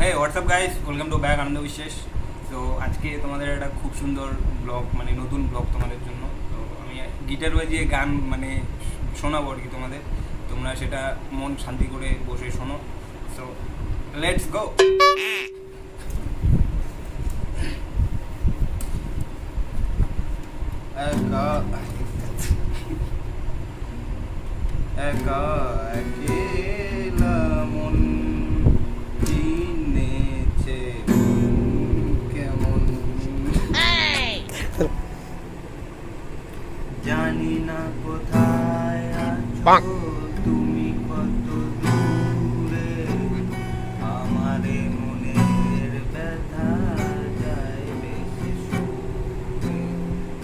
Hey WhatsApp guys, welcome to back Anand Biswas. তো আজকে তোমাদের একটা খুব সুন্দর ব্লগ, মানে নতুন ব্লগ তোমাদের জন্য। তো আমি গিটার বাজিয়ে গান মানে শোনাবো আর কি তোমাদের। তোমরা সেটা মন শান্তি করে বসে শোনো। So let's go. একা একা একলা মন চিনেছে কেমন, জানি না কোথায় আছো তুমি, কত দূরে আমারে মনের ব্যথা যায় বেশি সুরে।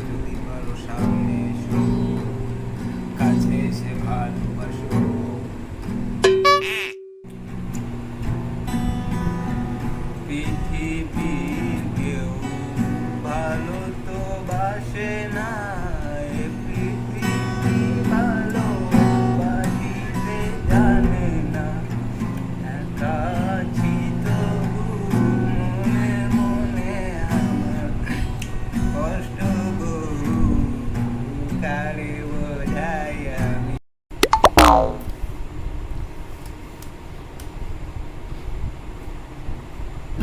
যদি পারো সামনে এসো, কাছে এসে ভালোবাসো। পৃথিবীর কেউ ভালো তো বাসে না, এ পৃথিবী ভালোবাসিতে জানে না। একা আছি তবু মনে মনে আমার কষ্ট বহু, কারে বোঝাই আমি।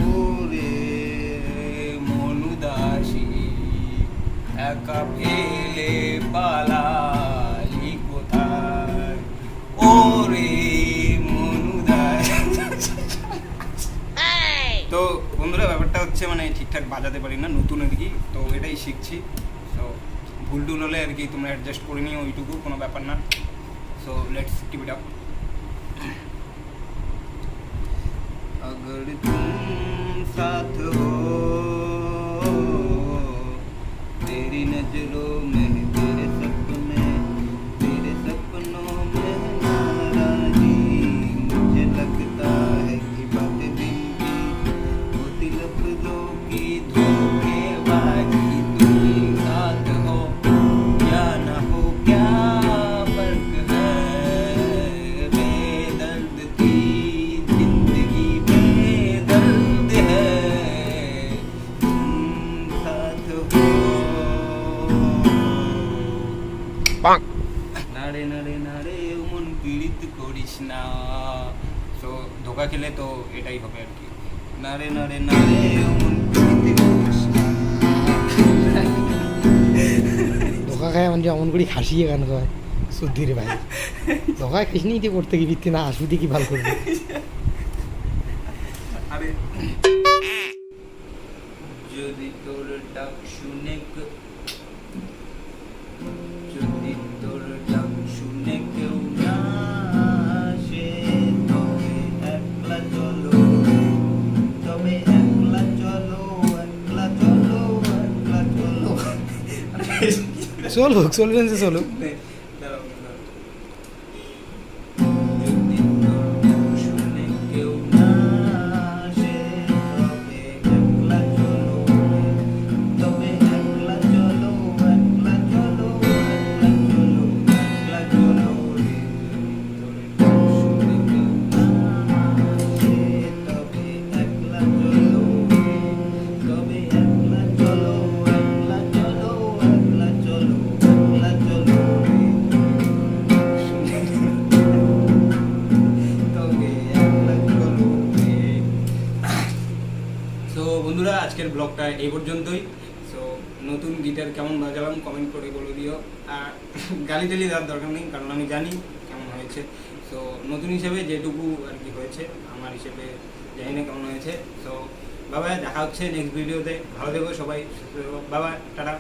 ওরে মনুদাসী একা ফেলে পালালি কোথায়, ওরে মনুদাসী। তো বন্ধুরা, ব্যাপারটা হচ্ছে মানে ঠিকঠাক বাজাতে পারি না, নতুন আর কি, তো এটাই শিখছি। তো ভুল টুল হলে আর কি তোমরা অ্যাডজাস্ট করে নিও, ওইটুকু কোনো ব্যাপার না। So let's keep it up. अगर तुम साथ हो तेरी नजरों में, तेरे सपनों में नाराजी, मुझे लगता है कि बातें दिल की होती लफ्जों की धोखेबाजी। तुम साथ हो या ना हो, क्या फर्क है, बेदर्द की जिंदगी बेदर्द है, तुम साथ हो। নারে নারে নারে মন পীড়িত করিস না। তো ধোকা খেলে তো এটাই হবে আর কি, নারে নারে নারে মন পীড়িত করিস না। ধোকা খায় মানে অমন করে হাসিয়ে গান গায় শুদ্ধি রে ভাই। ধোকা খাইস নি তুই করতে গিয়ে ভিত্তি না হাসবি কি ভালো করবি। আরে যদি তোর ডাক শুনে যদি তোর ডাক শুনে কেউ না আসে, তবে একলা চলো, তবে একলা চলো, একলা চলো, একলা চলো। চলুক চলবেন যে চলুক। যদি তোর ডাক শুনে কেউ না আসে, তবে একলা চলো, তবে একলা চলো, একলা চলো, একলা চলো, একলা চলো রে। তোর ডাক শুনে কেউ না আসে, তবে একলা চলো, তবে একলা চলো, একলা চলো, একলা চলো, একলা চলো রে। তবে একলা চলো রে। সো বন্ধুরা, আজকের ব্লগটা এই পর্যন্তই। সো নতুন গিটার কেমন বাজালাম কমেন্ট করে বলে দিও। আর গালি টালি দেওয়ার দরকার নেই, কারণ আমি জানি কেমন হয়েছে। সো নতুন হিসেবে যেটুকু আর কি হয়েছে, আমার হিসেবে জানি না কেমন হয়েছে। সো বাবা, দেখা হচ্ছে নেক্সট ভিডিওতে। ভালো থেকো সবাই, বাবা, টাটা।